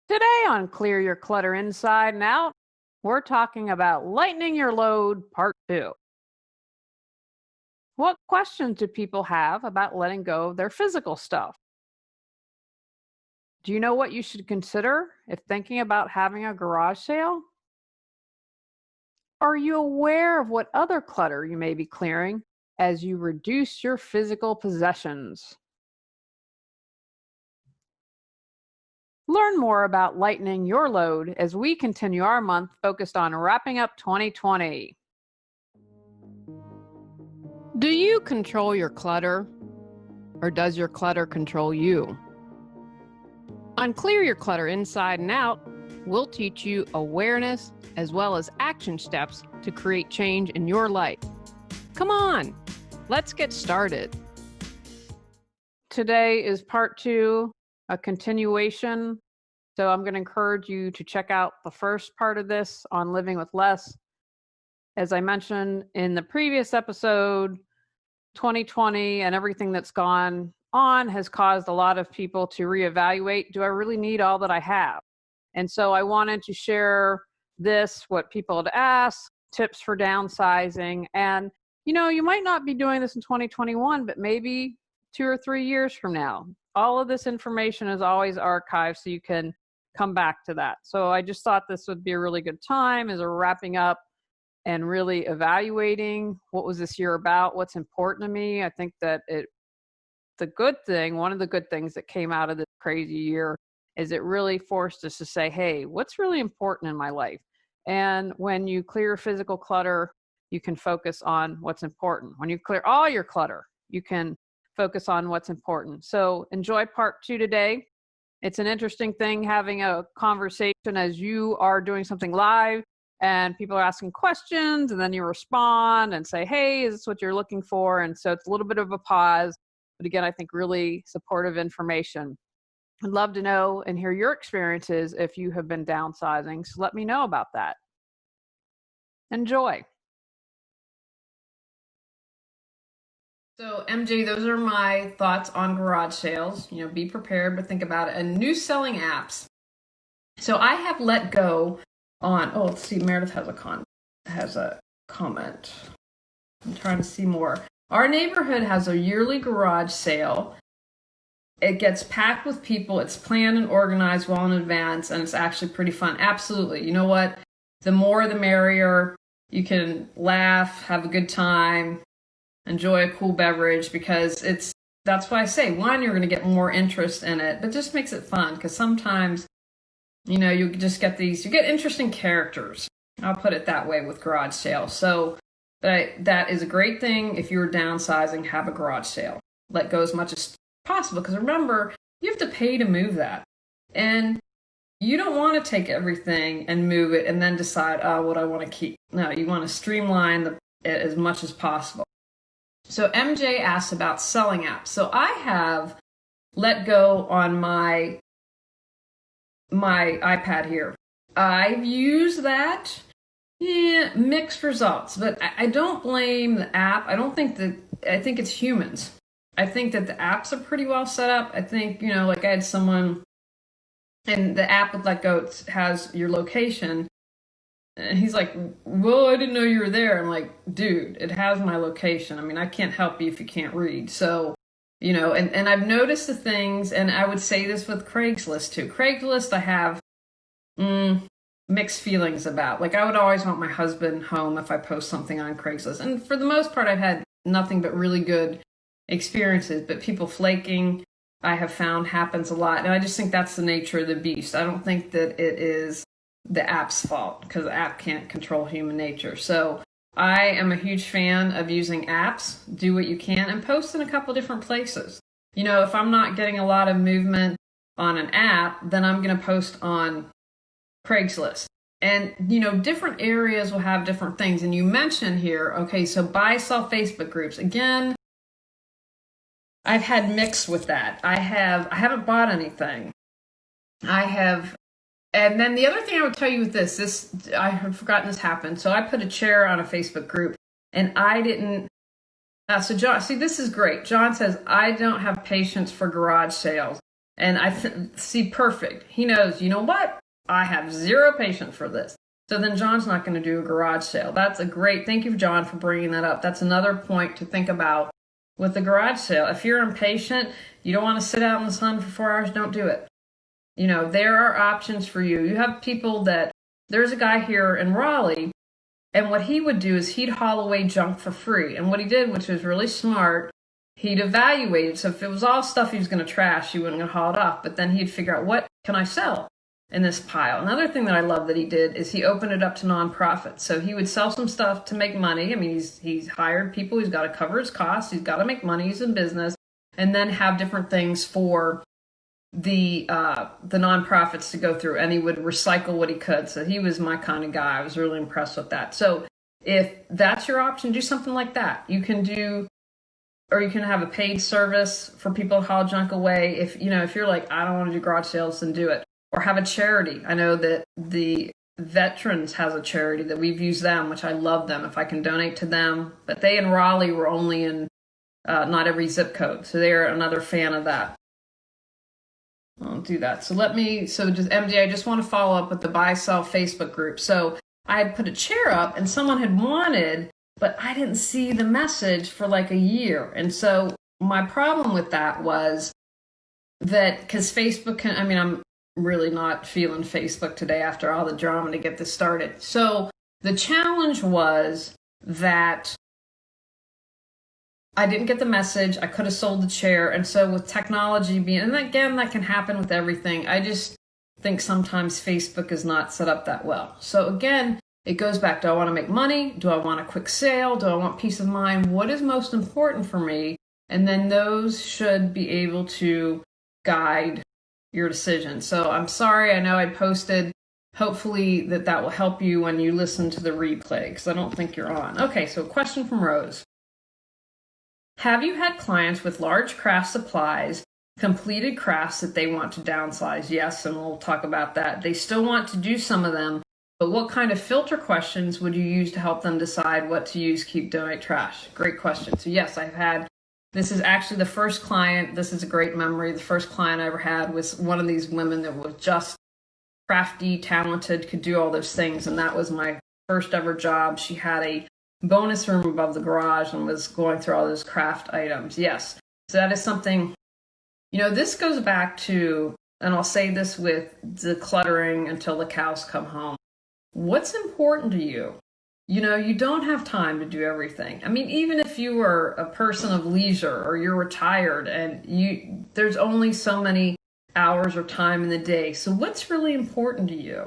Today on Clear Your Clutter Inside and Out, we're talking about Lightening Your Load Part 2. What questions do people have about letting go of their physical stuff? Do you know what you should consider if thinking about having a garage sale? Are you aware of what other clutter you may be clearing as you reduce your physical possessions? Learn more about lightening your load as we continue our month focused on wrapping up 2020. Do you control your clutter, or does your clutter control you? On Clear Your Clutter Inside and Out, we'll teach you awareness as well as action steps to create change in your life. Come on, let's get started. Today is part 2, a continuation. So I'm going to encourage you to check out the first part of this on living with less. As I mentioned in the previous episode, 2020 and everything that's gone on has caused a lot of people to reevaluate, do I really need all that I have? And so I wanted to share this, what people had asked, tips for downsizing. And, you might not be doing this in 2021, but maybe 2 or 3 years from now. All of this information is always archived, so you can come back to that. So I just thought this would be a really good time as we're wrapping up and really evaluating what was this year about, what's important to me. I think that one of the good things that came out of this crazy year is it really forced us to say, hey, what's really important in my life? And when you clear physical clutter, you can focus on what's important. When you clear all your clutter, you can focus on what's important. So enjoy part 2 today. It's an interesting thing having a conversation as you are doing something live and people are asking questions, and then you respond and say, hey, is this what you're looking for? And so it's a little bit of a pause, but again, I think really supportive information. I'd love to know and hear your experiences if you have been downsizing, so let me know about that. Enjoy. So MJ, those are my thoughts on garage sales. Be prepared, but think about it. And new selling apps. So I have let go on, let's see, Meredith has a comment. I'm trying to see more. Our neighborhood has a yearly garage sale. It gets packed with people. It's planned and organized well in advance, and it's actually pretty fun. Absolutely. You know what? The more the merrier. You can laugh, have a good time, enjoy a cool beverage, because that's why I say, one, you're going to get more interest in it, but just makes it fun, because sometimes, you just get you get interesting characters. I'll put it that way with garage sales. So that is a great thing. If you're downsizing, have a garage sale. Let go as much as possible, because remember, you have to pay to move that. And you don't want to take everything and move it and then decide, what I want to keep. No, you want to streamline it as much as possible. So MJ asked about selling apps. So I have let go on my iPad here. I've used that. Mixed results, but I don't blame the app. I think it's humans. I think that the apps are pretty well set up. I think, like I had someone, and the app with Let Go has your location. And he's like, well, I didn't know you were there. I'm like, dude, it has my location. I mean, I can't help you if you can't read. So, and I've noticed the things, and I would say this with Craigslist too. Craigslist, I have mixed feelings about. Like, I would always want my husband home if I post something on Craigslist. And for the most part, I've had nothing but really good experiences. But people flaking, I have found, happens a lot. And I just think that's the nature of the beast. I don't think that it is the app's fault, because the app can't control human nature. So I am a huge fan of using apps. Do what you can and post in a couple different places. If I'm not getting a lot of movement on an app, then I'm going to post on Craigslist. And, different areas will have different things. And you mentioned here, okay, so buy, sell Facebook groups. Again, I've had mixed with that. I haven't bought anything. And then the other thing I would tell you with this, I had forgotten this happened. So I put a chair on a Facebook group, and I didn't. So John, see, this is great. John says, I don't have patience for garage sales. And see, perfect. He knows, you know what? I have zero patience for this. So then John's not going to do a garage sale. That's a great, thank you, John, for bringing that up. That's another point to think about with the garage sale. If you're impatient, you don't want to sit out in the sun for 4 hours, don't do it. You know, there are options for you. You have people that, there's a guy here in Raleigh, and what he would do is he'd haul away junk for free. And what he did, which was really smart, he'd evaluate. So if it was all stuff he was going to trash, he wasn't going to haul it off. But then he'd figure out, what can I sell in this pile? Another thing that I love that he did is he opened it up to nonprofits. So he would sell some stuff to make money. I mean, he's hired people. He's got to cover his costs. He's got to make money. He's in business. And then have different things for the nonprofits to go through. And he would recycle what he could. So he was my kind of guy. I was really impressed with that. So if that's your option, do something like that. You can do, or you can have a paid service for people to haul junk away. If you're like, I don't want to do garage sales, then do it. Or have a charity. I know that the Veterans has a charity that we've used them, which I love them. If I can donate to them, but they in Raleigh were only in not every zip code, so they're another fan of that. I'll do that. So just MD, I just want to follow up with the buy sell Facebook group. So I had put a chair up, and someone had wanted, but I didn't see the message for like a year, and so my problem with that was that because Facebook I'm really not feeling Facebook today after all the drama to get this started. So the challenge was that I didn't get the message. I could have sold the chair. And so with technology being, and again, that can happen with everything. I just think sometimes Facebook is not set up that well. So again, it goes back, do I want to make money? Do I want a quick sale? Do I want peace of mind? What is most important for me? And then those should be able to guide your decision. So I'm sorry, I know I posted, hopefully that will help you when you listen to the replay, because I don't think you're on. Okay, so a question from Rose. Have you had clients with large craft supplies, completed crafts that they want to downsize? Yes, and we'll talk about that. They still want to do some of them, but what kind of filter questions would you use to help them decide what to use, keep, donate, trash? Great question. So yes, this is actually the first client. This is a great memory. The first client I ever had was one of these women that was just crafty, talented, could do all those things. And that was my first ever job. She had a bonus room above the garage and was going through all those craft items. Yes. So that is something, this goes back to, and I'll say this with decluttering until the cows come home. What's important to you? You don't have time to do everything. I mean, even if you are a person of leisure or you're retired and there's only so many hours or time in the day. So what's really important to you?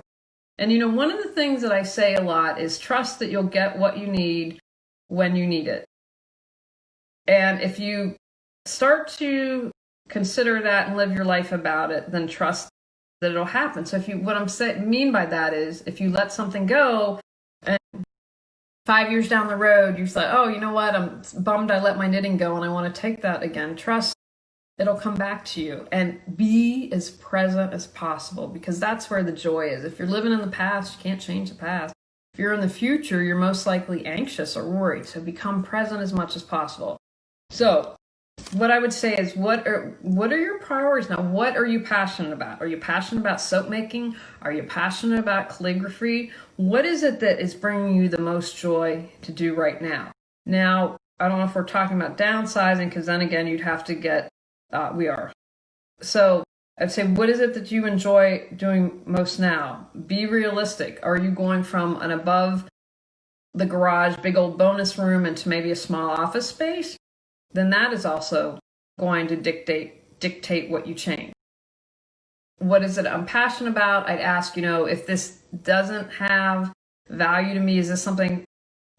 And one of the things that I say a lot is trust that you'll get what you need when you need it. And if you start to consider that and live your life about it, then trust that it'll happen. So what I'm mean by that is if you let something go, 5 years down the road, you say, oh, you know what? I'm bummed I let my knitting go and I want to take that again. Trust it'll come back to you, and be as present as possible, because that's where the joy is. If you're living in the past, you can't change the past. If you're in the future, you're most likely anxious or worried. So become present as much as possible. So what I would say is, what are your priorities now? What are you passionate about? Are you passionate about soap making? Are you passionate about calligraphy? What is it that is bringing you the most joy to do right now? Now, I don't know if we're talking about downsizing, because then again, you'd have to get, we are. So I'd say, what is it that you enjoy doing most now? Be realistic. Are you going from an above the garage, big old bonus room into maybe a small office space? Then that is also going to dictate what you change. What is it I'm passionate about? I'd ask, if this doesn't have value to me, is this something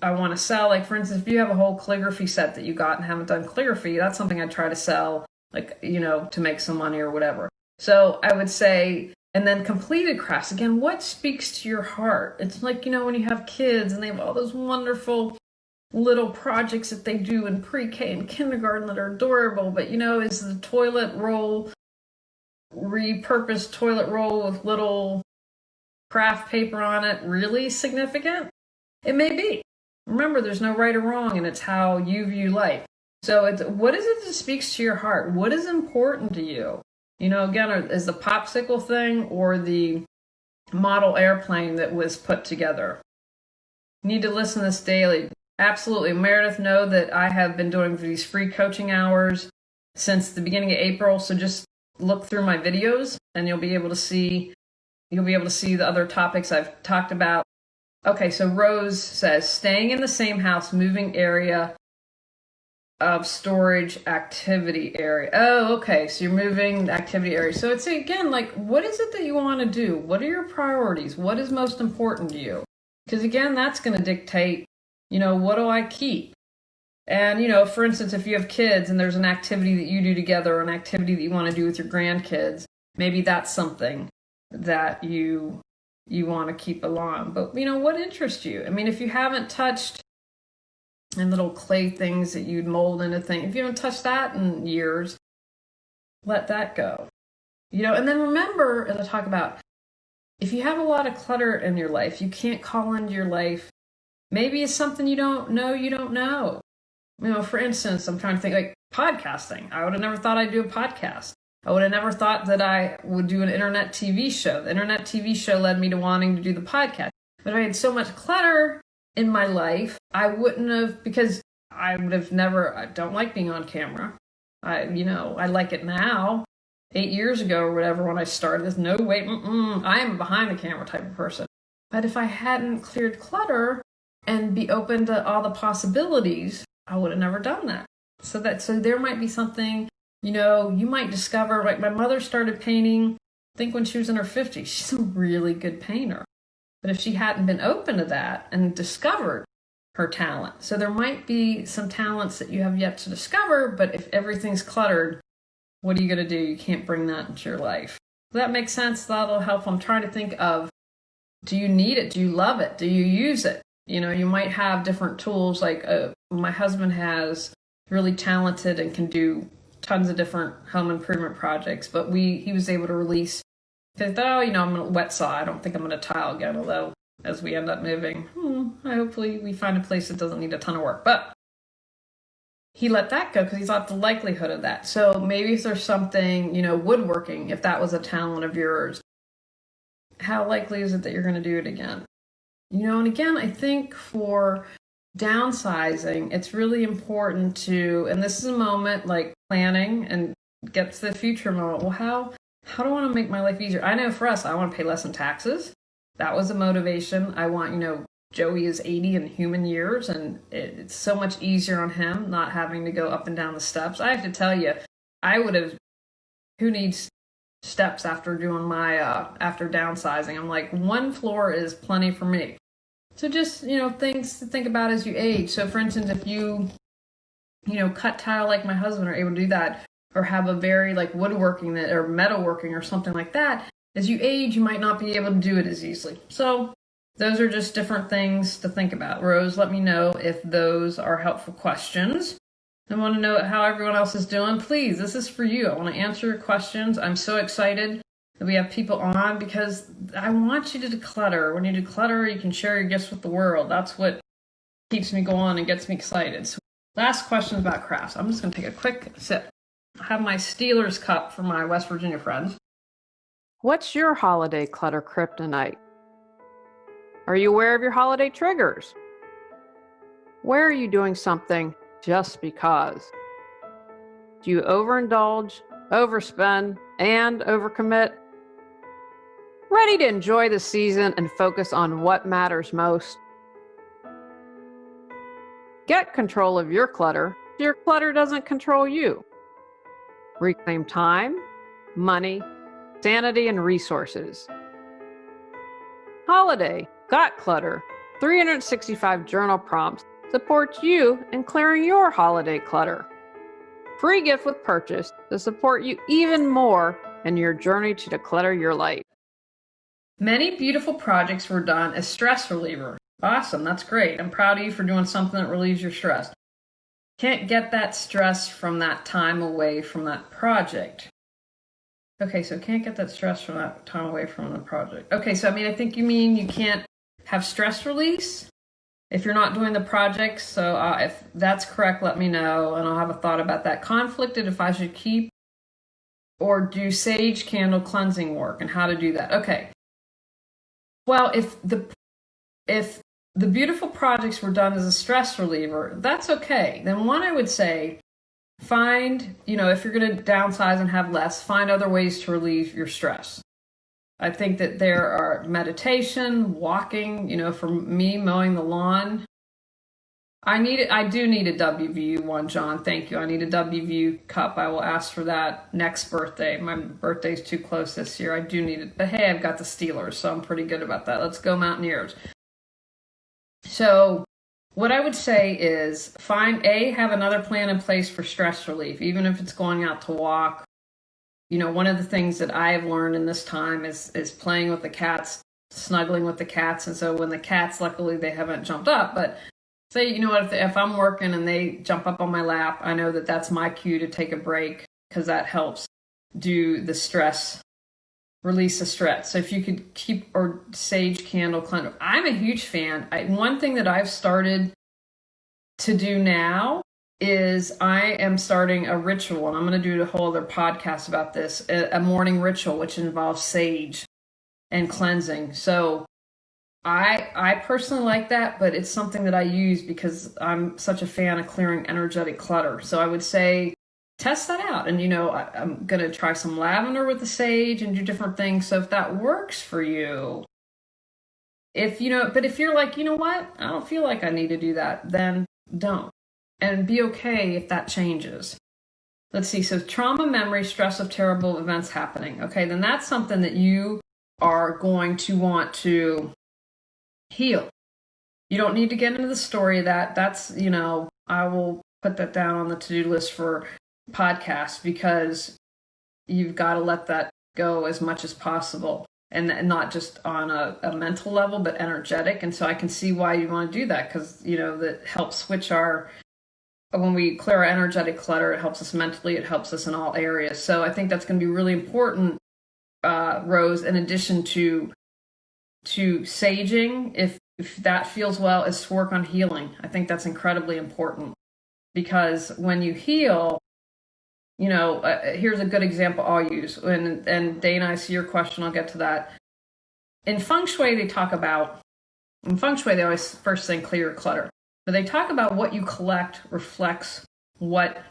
I want to sell? Like, for instance, if you have a whole calligraphy set that you got and haven't done calligraphy, that's something I'd try to sell, like, to make some money or whatever. So I would say, and then completed crafts. Again, what speaks to your heart? It's like, when you have kids and they have all those wonderful little projects that they do in pre-K and kindergarten that are adorable, but is the toilet roll, repurposed toilet roll with little craft paper on it really significant? It may be. Remember, there's no right or wrong, and it's how you view life. So what is it that speaks to your heart? What is important to you? Again, is the popsicle thing or the model airplane that was put together? You need to listen to this daily. Absolutely. Meredith, know that I have been doing these free coaching hours since the beginning of April. So just look through my videos and you'll be able to see the other topics I've talked about. Okay, so Rose says, staying in the same house, moving area of storage activity area. Oh, okay, so you're moving the activity area. So it's, again, like, what is it that you want to do? What are your priorities? What is most important to you? Because again, that's going to dictate, what do I keep? And, for instance, if you have kids and there's an activity that you do together, or an activity that you want to do with your grandkids, maybe that's something that you want to keep along. But, what interests you? I mean, if you haven't touched and little clay things that you'd mold into things, if you haven't touched that in years, let that go. And then remember, as I talk about, if you have a lot of clutter in your life, you can't call into your life. Maybe it's something you don't know. For instance, I'm trying to think, like podcasting. I would have never thought I'd do a podcast. I would have never thought that I would do an internet TV show. The internet TV show led me to wanting to do the podcast. But if I had so much clutter in my life, I wouldn't have, because I would have never, I don't like being on camera. I like it now. 8 years ago or whatever, when I started this, no, wait, I am a behind the camera type of person. But if I hadn't cleared clutter and be open to all the possibilities, I would have never done that. So there might be something, you might discover, like my mother started painting, I think when she was in her 50s. She's a really good painter. But if she hadn't been open to that and discovered her talent, so there might be some talents that you have yet to discover, but if everything's cluttered, what are you going to do? You can't bring that into your life. Does that make sense? That'll help. I'm trying to think of, do you need it? Do you love it? Do you use it? You might have different tools. Like my husband has really talented and can do tons of different home improvement projects, but he was able to release, I'm going to wet saw. I don't think I'm going to tile again, although as we end up moving, hopefully we find a place that doesn't need a ton of work. But he let that go because he thought the likelihood of that. So maybe if there's something, woodworking, if that was a talent of yours, how likely is it that you're going to do it again? And again, I think for downsizing, it's really important to, and this is a moment like planning and get to the future moment. Well, how do I want to make my life easier? I know for us, I want to pay less in taxes. That was a motivation. I want, Joey is 80 in human years, and it's so much easier on him not having to go up and down the steps. I have to tell you, who needs steps after doing after downsizing? I'm like, one floor is plenty for me. So just, things to think about as you age. So for instance, if you cut tile like my husband are able to do that, or have a very like woodworking or metalworking or something like that, as you age, you might not be able to do it as easily. So those are just different things to think about. Rose, let me know if those are helpful questions. I want to know how everyone else is doing. Please, this is for you. I want to answer your questions. I'm so excited that we have people on because I want you to declutter. When you declutter, you can share your gifts with the world. That's what keeps me going and gets me excited. So last question about crafts. I'm just going to take a quick sip. I have my Steelers cup for my West Virginia friends. What's your holiday clutter kryptonite? Are you aware of your holiday triggers? Where are you doing something just because? Do you overindulge, overspend, and overcommit? Ready to enjoy the season and focus on what matters most? Get control of your clutter so your clutter doesn't control you. Reclaim time, money, sanity, and resources. Holiday Got Clutter 365 journal prompts supports you in clearing your holiday clutter. Free gift with purchase to support you even more in your journey to declutter your life. Many beautiful projects were done as stress reliever. Awesome, that's great. I'm proud of you for doing something that relieves your stress. Can't get that stress from that time away from that project. Okay, so can't get that stress from that time away from the project. Okay, so I think you mean you can't have stress release if you're not doing the project. So if that's correct, let me know, and I'll have a thought about that. Conflicted if I should keep or do sage candle cleansing work, and how to do that. Okay. Well, if the beautiful projects were done as a stress reliever, that's okay. Then one, I would say, find, if you're going to downsize and have less, find other ways to relieve your stress. I think that there are meditation, walking, for me, mowing the lawn. I do need a WVU one, John. Thank you. I need a WVU cup. I will ask for that next birthday. My birthday's too close this year. I do need it. But hey, I've got the Steelers, so I'm pretty good about that. Let's go Mountaineers. So what I would say is have another plan in place for stress relief, even if it's going out to walk. One of the things that I have learned in this time is playing with the cats, snuggling with the cats. And so when the cats, luckily they haven't jumped up, but say, if I'm working and they jump up on my lap, I know that that's my cue to take a break, because that helps do the stress, release the stress. So if you could keep, or sage candle cleanser. I'm a huge fan. One thing that I've started to do now is I am starting a ritual, and I'm going to do a whole other podcast about this, a morning ritual, which involves sage and cleansing. So I personally like that, but it's something that I use because I'm such a fan of clearing energetic clutter. So I would say test that out. And, I'm going to try some lavender with the sage and do different things. So if that works for you, but if you're like, what, I don't feel like I need to do that, then don't. And be okay if that changes. Let's see. So trauma, memory, stress of terrible events happening. Okay, then that's something that you are going to want to heal. You don't need to get into the story of that. That's, I will put that down on the to-do list for podcasts, because you've got to let that go as much as possible, and not just on a mental level, but energetic. And so I can see why you want to do that, because, that helps switch when we clear our energetic clutter, it helps us mentally, it helps us in all areas. So I think that's going to be really important, Rose, in addition to saging, if that feels well, is to work on healing. I think that's incredibly important, because when you heal, here's a good example I'll use. And Dana, I see your question, I'll get to that. In Feng Shui, they always first thing clear your clutter. But they talk about what you collect reflects what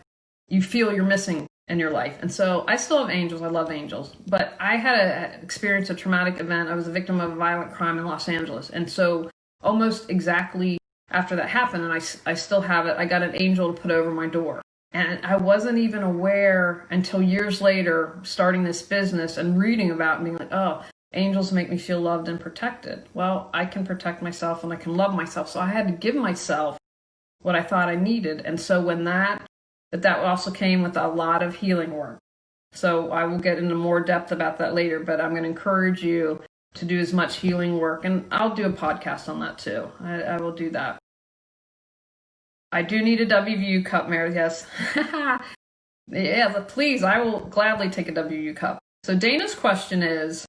you feel you're missing in your life. And so I still have angels. I love angels. But I had experienced a traumatic event. I was a victim of a violent crime in Los Angeles. And so almost exactly after that happened, and I still have it, I got an angel to put over my door. And I wasn't even aware until years later, starting this business and reading about it and being like, oh, angels make me feel loved and protected. Well, I can protect myself and I can love myself. So I had to give myself what I thought I needed. And so when that also came with a lot of healing work. So I will get into more depth about that later, but I'm going to encourage you to do as much healing work. And I'll do a podcast on that too. I will do that. I do need a WVU cup, Mary. Yes. Yeah, please. I will gladly take a WVU cup. So Dana's question is,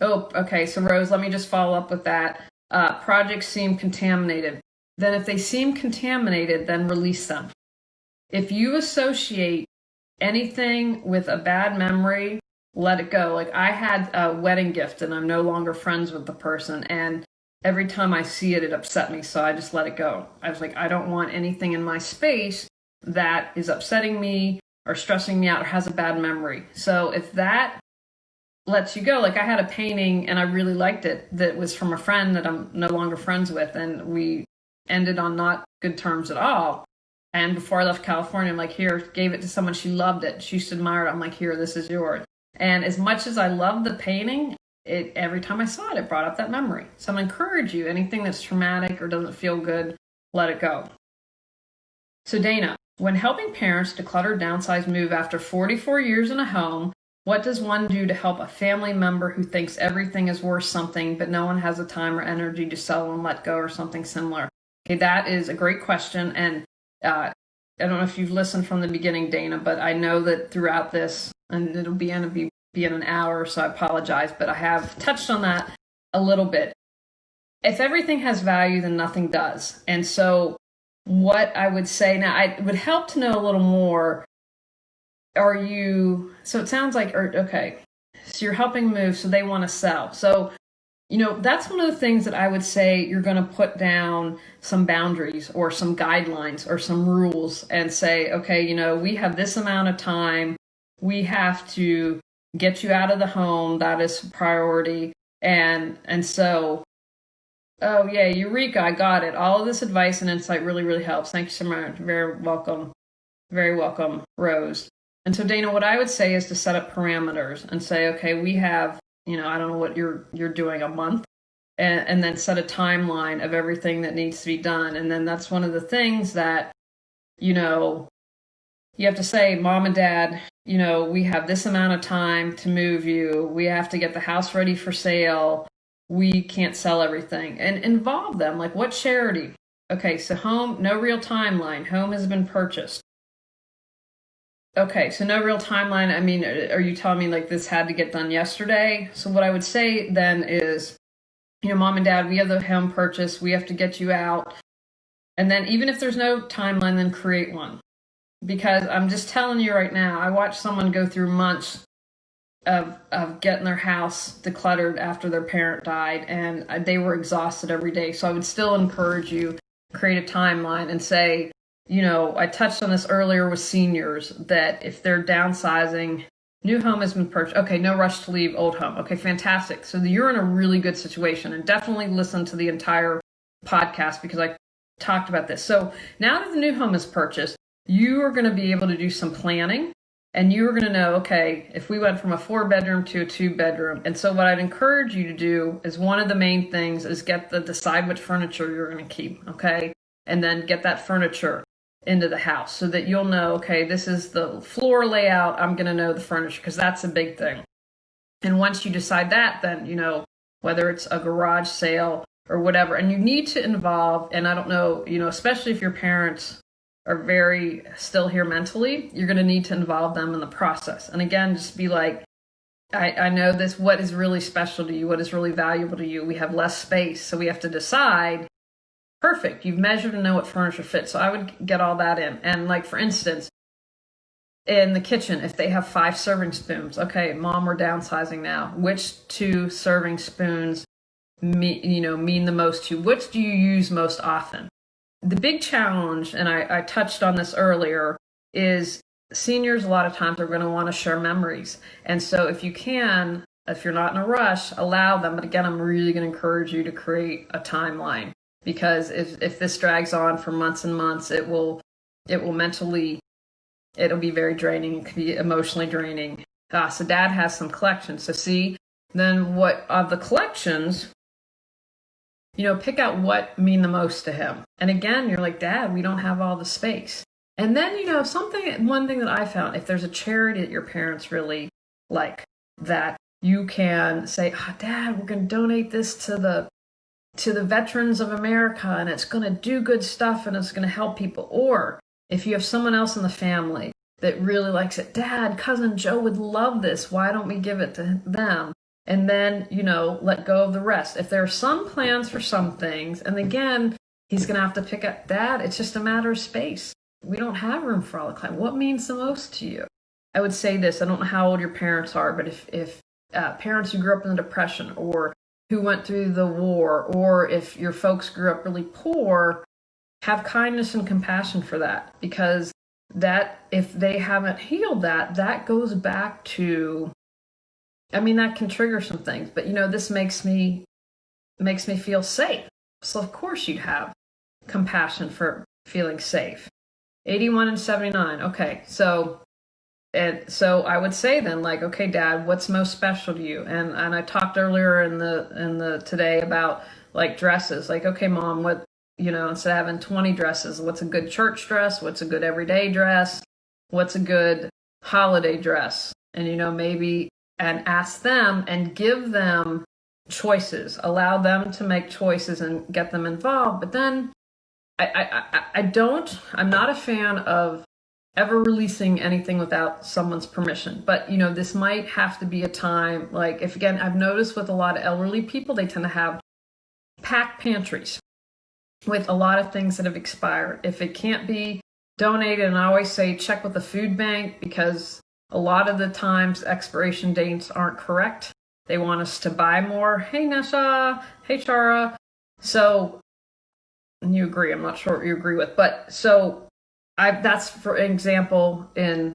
oh, okay. So Rose, let me just follow up with that. Projects seem contaminated. Then if they seem contaminated, then release them. If you associate anything with a bad memory, let it go. Like I had a wedding gift and I'm no longer friends with the person. And every time I see it, it upset me. So I just let it go. I was like, I don't want anything in my space that is upsetting me or stressing me out or has a bad memory. So if that lets you go, like I had a painting and I really liked it that was from a friend that I'm no longer friends with. And we ended on not good terms at all. And before I left California, I'm like, here, gave it to someone. She loved it. She used to admire it. I'm like, here, this is yours. And as much as I loved the painting, every time I saw it, it brought up that memory. So I'm going to encourage you, anything that's traumatic or doesn't feel good, let it go. So Dana, when helping parents declutter, downsize, move after 44 years in a home, what does one do to help a family member who thinks everything is worth something, but no one has the time or energy to sell and let go or something similar? Okay, that is a great question. And I don't know if you've listened from the beginning, Dana, but I know that throughout this, and it'll be in an hour, so I apologize, but I have touched on that a little bit. If everything has value, then nothing does. And so what I would say now, it would help to know a little more so it sounds like, okay, so you're helping move, so they want to sell. So, that's one of the things that I would say you're going to put down some boundaries or some guidelines or some rules and say, okay, we have this amount of time. We have to get you out of the home. That is priority. And so, oh yeah, Eureka, I got it. All of this advice and insight really, really helps. Thank you so much. Very welcome. Very welcome, Rose. And so, Dana, what I would say is to set up parameters and say, okay, we have, I don't know what you're doing, a month, and then set a timeline of everything that needs to be done. And then that's one of the things that, you have to say, Mom and Dad, we have this amount of time to move you. We have to get the house ready for sale. We can't sell everything. And involve them, like what charity? Okay, so home, no real timeline. Home has been purchased. Okay, so no real timeline. I mean, are you telling me like this had to get done yesterday? So what I would say then is, Mom and Dad, we have the home purchase. We have to get you out. And then even if there's no timeline, then create one. Because I'm just telling you right now, I watched someone go through months of getting their house decluttered after their parent died, and they were exhausted every day. So I would still encourage you, create a timeline and say, I touched on this earlier with seniors, that if they're downsizing, new home has been purchased. Okay, no rush to leave old home. Okay, fantastic. So you're in a really good situation, and definitely listen to the entire podcast because I talked about this. So now that the new home is purchased, you are going to be able to do some planning, and you are going to know, okay, if we went from a 4-bedroom to a 2-bedroom. And so what I'd encourage you to do is one of the main things is decide what furniture you're going to keep, okay? And then get that furniture into the house so that you'll know, okay, this is the floor layout. I'm going to know the furniture because that's a big thing. And once you decide that, then, whether it's a garage sale or whatever, and you need to involve, and I don't know, especially if your parents are very still here mentally, you're going to need to involve them in the process. And again, just be like, I know this, what is really special to you? What is really valuable to you? We have less space, so we have to decide. Perfect. You've measured and know what furniture fits. So I would get all that in. And like, for instance, in the kitchen, if they have 5 serving spoons, okay, Mom, we're downsizing now. Which 2 serving spoons mean the most to you? Which do you use most often? The big challenge, and I touched on this earlier, is seniors a lot of times are going to want to share memories. And so if you can, if you're not in a rush, allow them. But again, I'm really going to encourage you to create a timeline. Because if this drags on for months and months, it will mentally, it'll be very draining. It can be emotionally draining. So Dad has some collections. So see, then what of the collections, pick out what mean the most to him. And again, you're like, Dad, we don't have all the space. And then, one thing that I found, if there's a charity that your parents really like, that you can say, Dad, we're going to donate this to the Veterans of America, and it's going to do good stuff and it's going to help people. Or if you have someone else in the family that really likes it, Dad, Cousin Joe would love this. Why don't we give it to them? And then, let go of the rest. If there are some plans for some things, and again, he's going to have to pick up, Dad, it's just a matter of space. We don't have room for all the clients. What means the most to you? I would say this, I don't know how old your parents are, but if parents who grew up in the Depression or who went through the war, or if your folks grew up really poor, have kindness and compassion for that, because that, if they haven't healed that goes back to, that can trigger some things, but this makes me feel safe. So of course you'd have compassion for feeling safe. 81 and 79. Okay. So I would say then, like, okay, Dad, what's most special to you? And I talked earlier in the today about like dresses. Like, okay, Mom, what, instead of having 20 dresses, what's a good church dress? What's a good everyday dress? What's a good holiday dress? And maybe, and ask them and give them choices. Allow them to make choices and get them involved. But then I'm not a fan of ever releasing anything without someone's permission. But, this might have to be a time, like, if again, I've noticed with a lot of elderly people, they tend to have packed pantries with a lot of things that have expired. If it can't be donated, and I always say check with the food bank, because A lot of the times expiration dates aren't correct. They want us to buy more. Hey, Nesha. Hey, Chara. So, and you agree. I'm not sure what you agree with. But so that's for example, in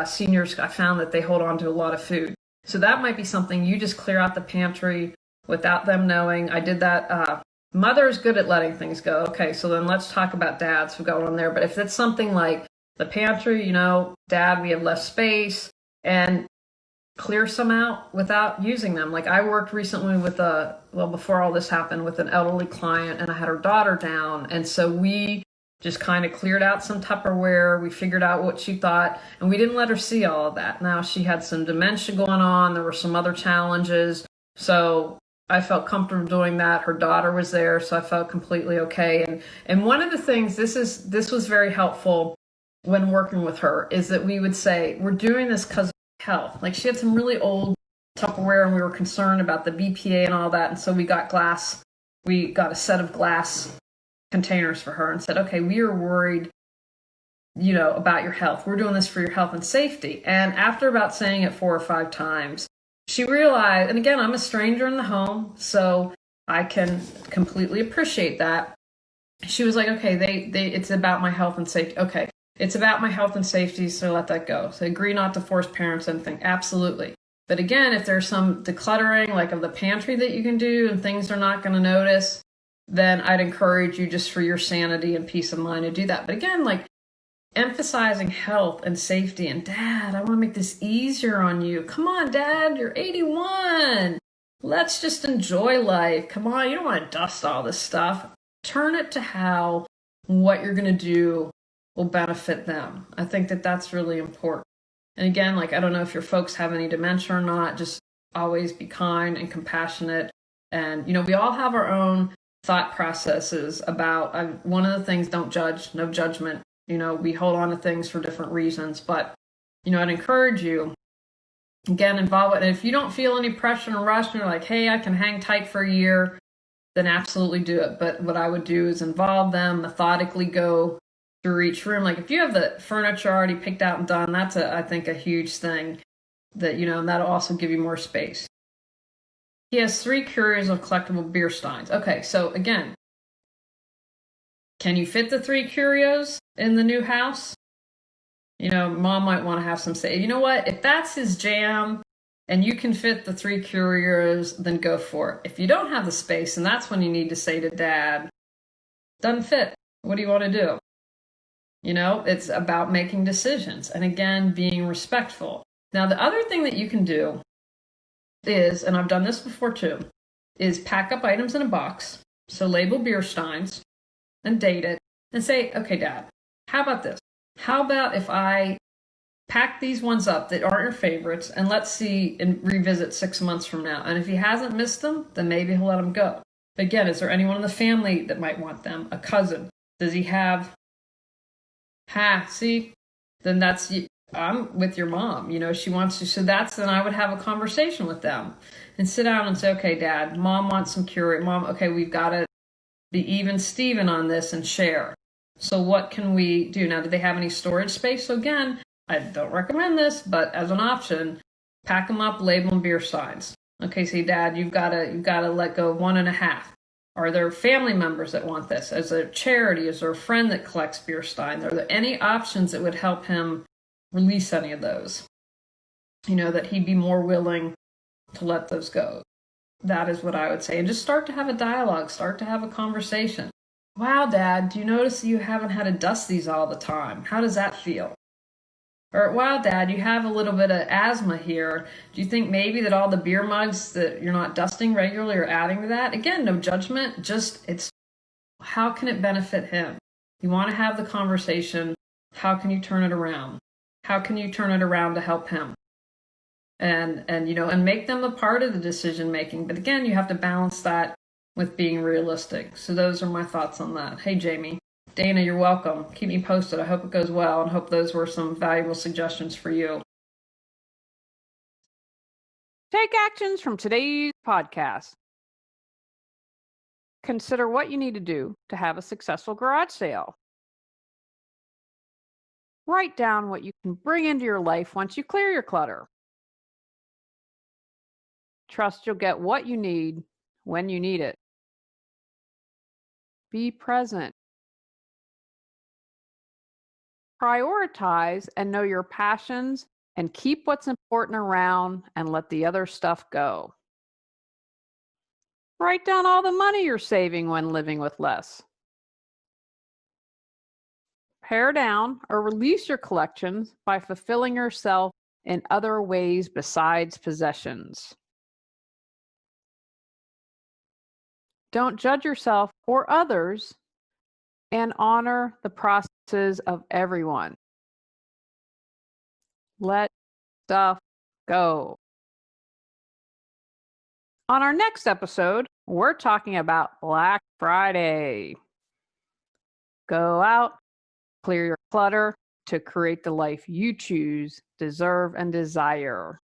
seniors, I found that they hold on to a lot of food. So that might be something you just clear out the pantry without them knowing. I did that. Mother's good at letting things go. Okay, so then let's talk about dads who go on there. But if it's something like the pantry, dad, we have less space, and clear some out without using them. Like I worked recently with before all this happened, with an elderly client, and I had her daughter down. And so we just kind of cleared out some Tupperware. We figured out what she thought, and we didn't let her see all of that. Now she had some dementia going on. There were some other challenges. So I felt comfortable doing that. Her daughter was there, so I felt completely okay. And one of the things, this was very helpful when working with her, is that we would say, we're doing this because of health. Like she had some really old Tupperware, and we were concerned about the BPA and all that. And so we got glass. We got a set of glass containers for her and said, okay, we are worried, about your health. We're doing this for your health and safety. And after about saying it 4 or 5 times, she realized, and again, I'm a stranger in the home, so I can completely appreciate that. She was like, okay, it's about my health and safety. Okay, it's about my health and safety, so let that go. So agree not to force parents anything. Absolutely. But again, if there's some decluttering, like of the pantry, that you can do and things they're not going to notice, then I'd encourage you, just for your sanity and peace of mind, to do that. But again, like emphasizing health and safety, and Dad, I want to make this easier on you. Come on, Dad, you're 81. Let's just enjoy life. Come on, you don't want to dust all this stuff. Turn it to how what you're going to do will benefit them. I think that that's really important. And again, like, I don't know if your folks have any dementia or not, just always be kind and compassionate. And, we all have our own thought processes about, one of the things, don't judge, no judgment. We hold on to things for different reasons, but, I'd encourage you, again, involve it. And if you don't feel any pressure and rush, and you're like, hey, I can hang tight for a year, then absolutely do it. But what I would do is involve them, methodically go through each room. Like if you have the furniture already picked out and done, that's I think a huge thing that, and that'll also give you more space. He has 3 curios of collectible beer steins. Okay, so again, can you fit the 3 curios in the new house? Mom might want to have some say. You know what? If that's his jam and you can fit the 3 curios, then go for it. If you don't have the space, and that's when you need to say to Dad, doesn't fit. What do you want to do? It's about making decisions, and again, being respectful. Now, the other thing that you can do is, and I've done this before too, is pack up items in a box. So label beer steins and date it and say, okay, Dad, how about this? How about if I pack these ones up that aren't your favorites, and let's see and revisit 6 months from now. And if he hasn't missed them, then maybe he'll let them go. Again, is there anyone in the family that might want them? A cousin? Does he have... see? Then that's... I'm with your mom. She wants to... So then I would have a conversation with them and sit down and say, okay, Dad, Mom wants some curate. Mom, okay, we've got to be even Steven on this and share. So what can we do? Now, do they have any storage space? So again, I don't recommend this, but as an option, pack them up, label them beer steins. Okay, say, Dad, you've got to let go of 1.5. Are there family members that want this? As a charity, is there a friend that collects beer steins? Are there any options that would help him release any of those? That he'd be more willing to let those go. That is what I would say. And just start to have a dialogue, start to have a conversation. Wow, Dad, do you notice you haven't had to dust these all the time? How does that feel? Or, wow, Dad, you have a little bit of asthma here. Do you think maybe that all the beer mugs that you're not dusting regularly are adding to that? Again, no judgment, just it's how can it benefit him? You want to have the conversation. How can you turn it around? How can you turn it around to help him? And make them a part of the decision making. But again, you have to balance that with being realistic. So those are my thoughts on that. Hey, Jamie. Dana, you're welcome. Keep me posted. I hope it goes well, and hope those were some valuable suggestions for you. Take actions from today's podcast. Consider what you need to do to have a successful garage sale. Write down what you can bring into your life once you clear your clutter. Trust you'll get what you need when you need it. Be present. Prioritize and know your passions and keep what's important around and let the other stuff go. Write down all the money you're saving when living with less. Pare down or release your collections by fulfilling yourself in other ways besides possessions. Don't judge yourself or others and honor the processes of everyone. Let stuff go. On our next episode, we're talking about Black Friday. Go out, clear your clutter to create the life you choose, deserve, and desire.